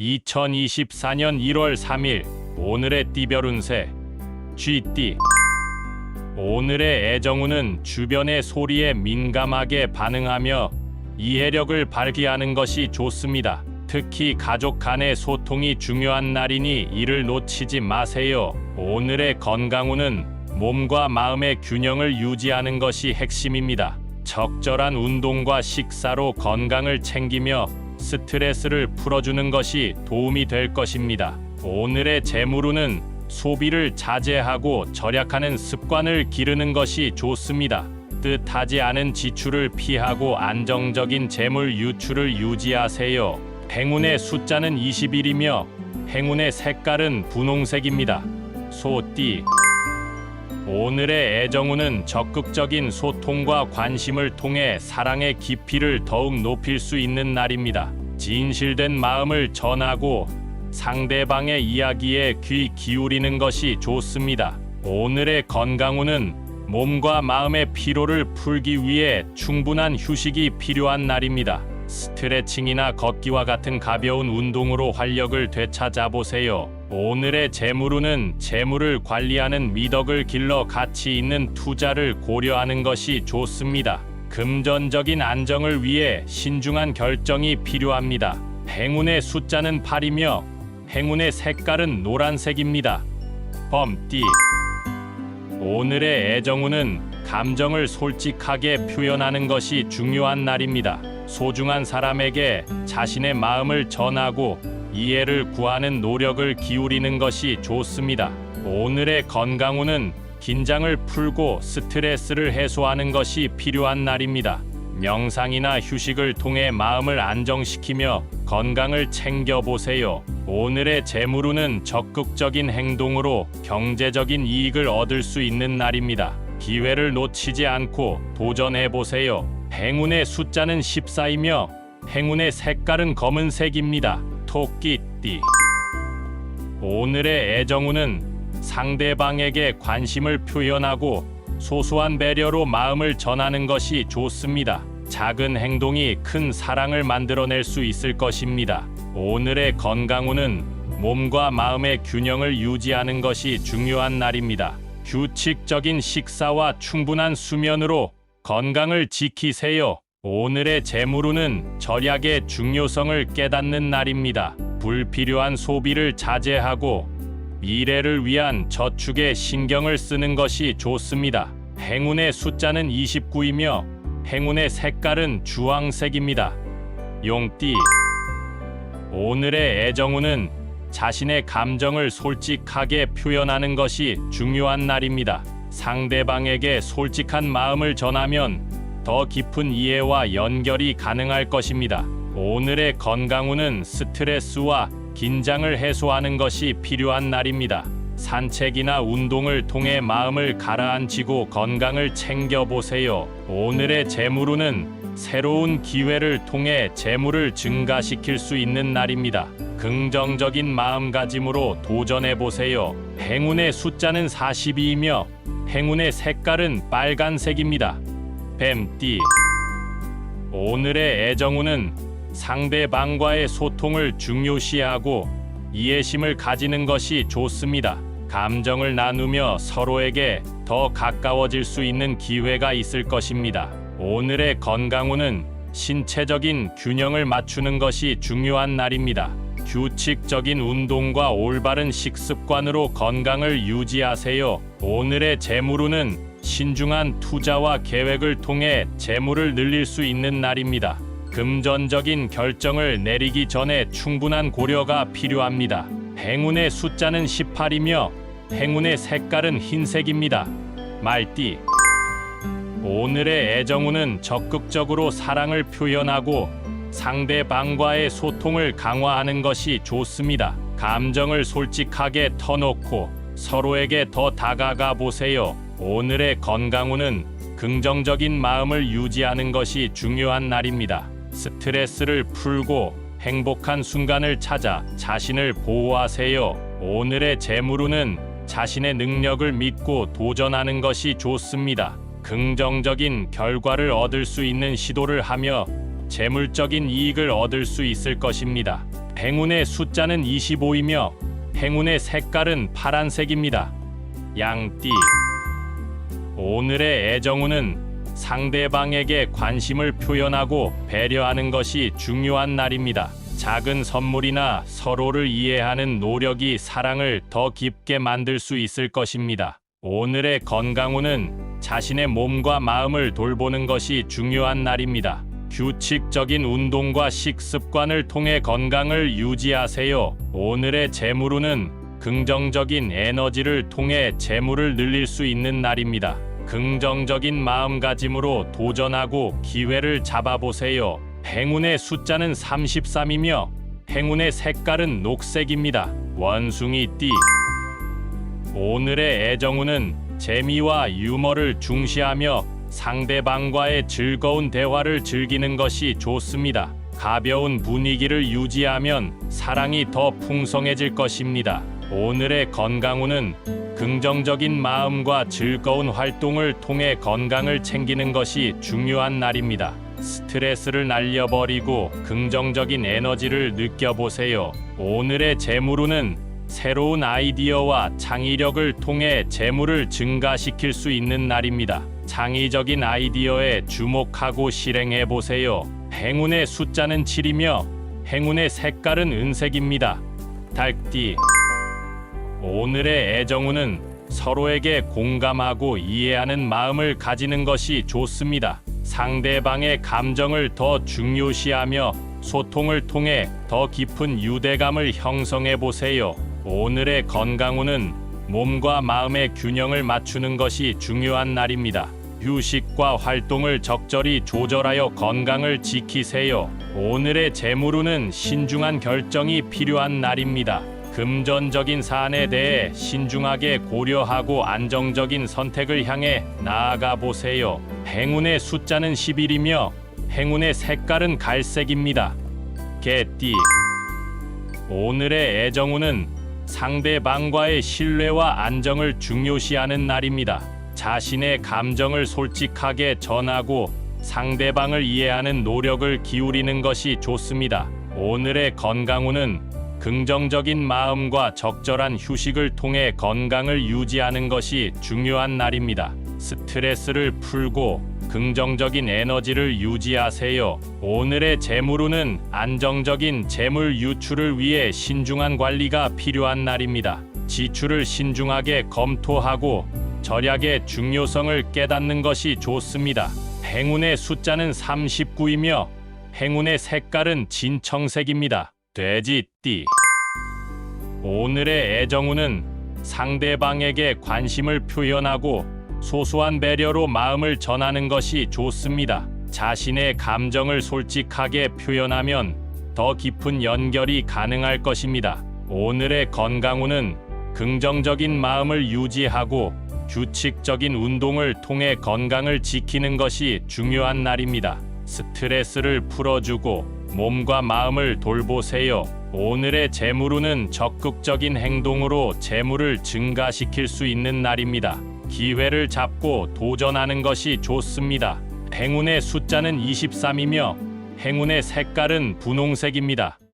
2024년 1월 3일 오늘의 띠별 운세 쥐띠. 오늘의 애정운은 주변의 소리에 민감하게 반응하며 이해력을 발휘하는 것이 좋습니다. 특히 가족 간의 소통이 중요한 날이니 이를 놓치지 마세요. 오늘의 건강운은 몸과 마음의 균형을 유지하는 것이 핵심입니다. 적절한 운동과 식사로 건강을 챙기며 스트레스를 풀어주는 것이 도움이 될 것입니다. 오늘의 재물운은 소비를 자제하고 절약하는 습관을 기르는 것이 좋습니다. 뜻하지 않은 지출을 피하고 안정적인 재물 유출을 유지하세요. 행운의 숫자는 21이며 행운의 색깔은 분홍색입니다. 소띠. 오늘의 애정운은 적극적인 소통과 관심을 통해 사랑의 깊이를 더욱 높일 수 있는 날입니다. 진실된 마음을 전하고 상대방의 이야기에 귀 기울이는 것이 좋습니다. 오늘의 건강운은 몸과 마음의 피로를 풀기 위해 충분한 휴식이 필요한 날입니다. 스트레칭이나 걷기와 같은 가벼운 운동으로 활력을 되찾아 보세요. 오늘의 재물운은 재물을 관리하는 미덕을 길러 가치 있는 투자를 고려하는 것이 좋습니다. 금전적인 안정을 위해 신중한 결정이 필요합니다. 행운의 숫자는 8이며 행운의 색깔은 노란색입니다. 범띠. 오늘의 애정운은 감정을 솔직하게 표현하는 것이 중요한 날입니다. 소중한 사람에게 자신의 마음을 전하고 이해를 구하는 노력을 기울이는 것이 좋습니다. 오늘의 건강운은 긴장을 풀고 스트레스를 해소하는 것이 필요한 날입니다. 명상이나 휴식을 통해 마음을 안정시키며 건강을 챙겨보세요. 오늘의 재물운은 적극적인 행동으로 경제적인 이익을 얻을 수 있는 날입니다. 기회를 놓치지 않고 도전해보세요. 행운의 숫자는 14이며 행운의 색깔은 검은색입니다. 토끼띠. 오늘의 애정운은 상대방에게 관심을 표현하고 소소한 배려로 마음을 전하는 것이 좋습니다. 작은 행동이 큰 사랑을 만들어낼 수 있을 것입니다. 오늘의 건강운은 몸과 마음의 균형을 유지하는 것이 중요한 날입니다. 규칙적인 식사와 충분한 수면으로 건강을 지키세요. 오늘의 재물운은 절약의 중요성을 깨닫는 날입니다. 불필요한 소비를 자제하고 미래를 위한 저축에 신경을 쓰는 것이 좋습니다. 행운의 숫자는 29이며 행운의 색깔은 주황색입니다. 용띠. 오늘의 애정운은 자신의 감정을 솔직하게 표현하는 것이 중요한 날입니다. 상대방에게 솔직한 마음을 전하면 더 깊은 이해와 연결이 가능할 것입니다. 오늘의 건강운은 스트레스와 긴장을 해소하는 것이 필요한 날입니다. 산책이나 운동을 통해 마음을 가라앉히고 건강을 챙겨보세요. 오늘의 재물운은 새로운 기회를 통해 재물을 증가시킬 수 있는 날입니다. 긍정적인 마음가짐으로 도전해보세요. 행운의 숫자는 42이며 행운의 색깔은 빨간색입니다. 뱀띠. 오늘의 애정운은 상대방과의 소통을 중요시하고 이해심을 가지는 것이 좋습니다. 감정을 나누며 서로에게 더 가까워질 수 있는 기회가 있을 것입니다. 오늘의 건강운은 신체적인 균형을 맞추는 것이 중요한 날입니다. 규칙적인 운동과 올바른 식습관으로 건강을 유지하세요. 오늘의 재물운은 신중한 투자와 계획을 통해 재물을 늘릴 수 있는 날입니다. 금전적인 결정을 내리기 전에 충분한 고려가 필요합니다. 행운의 숫자는 18이며 행운의 색깔은 흰색입니다. 말띠. 오늘의 애정운은 적극적으로 사랑을 표현하고 상대방과의 소통을 강화하는 것이 좋습니다. 감정을 솔직하게 터놓고 서로에게 더 다가가 보세요. 오늘의 건강운은 긍정적인 마음을 유지하는 것이 중요한 날입니다. 스트레스를 풀고 행복한 순간을 찾아 자신을 보호하세요. 오늘의 재물운은 자신의 능력을 믿고 도전하는 것이 좋습니다. 긍정적인 결과를 얻을 수 있는 시도를 하며 재물적인 이익을 얻을 수 있을 것입니다. 행운의 숫자는 25이며 행운의 색깔은 파란색입니다. 양띠. 오늘의 애정운은 상대방에게 관심을 표현하고 배려하는 것이 중요한 날입니다. 작은 선물이나 서로를 이해하는 노력이 사랑을 더 깊게 만들 수 있을 것입니다. 오늘의 건강운은 자신의 몸과 마음을 돌보는 것이 중요한 날입니다. 규칙적인 운동과 식습관을 통해 건강을 유지하세요. 오늘의 재물운은 긍정적인 에너지를 통해 재물을 늘릴 수 있는 날입니다. 긍정적인 마음가짐으로 도전하고 기회를 잡아보세요. 행운의 숫자는 33이며 행운의 색깔은 녹색입니다. 원숭이띠. 오늘의 애정운은 재미와 유머를 중시하며 상대방과의 즐거운 대화를 즐기는 것이 좋습니다. 가벼운 분위기를 유지하면 사랑이 더 풍성해질 것입니다. 오늘의 건강운은 긍정적인 마음과 즐거운 활동을 통해 건강을 챙기는 것이 중요한 날입니다. 스트레스를 날려버리고 긍정적인 에너지를 느껴보세요. 오늘의 재물운은 새로운 아이디어와 창의력을 통해 재물을 증가시킬 수 있는 날입니다. 창의적인 아이디어에 주목하고 실행해보세요. 행운의 숫자는 7이며 행운의 색깔은 은색입니다. 닭띠. 오늘의 애정운은 서로에게 공감하고 이해하는 마음을 가지는 것이 좋습니다. 상대방의 감정을 더 중요시하며 소통을 통해 더 깊은 유대감을 형성해 보세요. 오늘의 건강운은 몸과 마음의 균형을 맞추는 것이 중요한 날입니다. 휴식과 활동을 적절히 조절하여 건강을 지키세요. 오늘의 재물운은 신중한 결정이 필요한 날입니다. 금전적인 사안에 대해 신중하게 고려하고 안정적인 선택을 향해 나아가 보세요. 행운의 숫자는 11이며 행운의 색깔은 갈색입니다. 개띠. 오늘의 애정운은 상대방과의 신뢰와 안정을 중요시하는 날입니다. 자신의 감정을 솔직하게 전하고 상대방을 이해하는 노력을 기울이는 것이 좋습니다. 오늘의 건강운은 긍정적인 마음과 적절한 휴식을 통해 건강을 유지하는 것이 중요한 날입니다. 스트레스를 풀고 긍정적인 에너지를 유지하세요. 오늘의 재물운은 안정적인 재물 유출을 위해 신중한 관리가 필요한 날입니다. 지출을 신중하게 검토하고 절약의 중요성을 깨닫는 것이 좋습니다. 행운의 숫자는 39이며 행운의 색깔은 진청색입니다. 돼지띠. 오늘의 애정운은 상대방에게 관심을 표현하고 소소한 배려로 마음을 전하는 것이 좋습니다. 자신의 감정을 솔직하게 표현하면 더 깊은 연결이 가능할 것입니다. 오늘의 건강운은 긍정적인 마음을 유지하고 규칙적인 운동을 통해 건강을 지키는 것이 중요한 날입니다. 스트레스를 풀어주고 몸과 마음을 돌보세요. 오늘의 재물운은 적극적인 행동으로 재물을 증가시킬 수 있는 날입니다. 기회를 잡고 도전하는 것이 좋습니다. 행운의 숫자는 23이며 행운의 색깔은 분홍색입니다.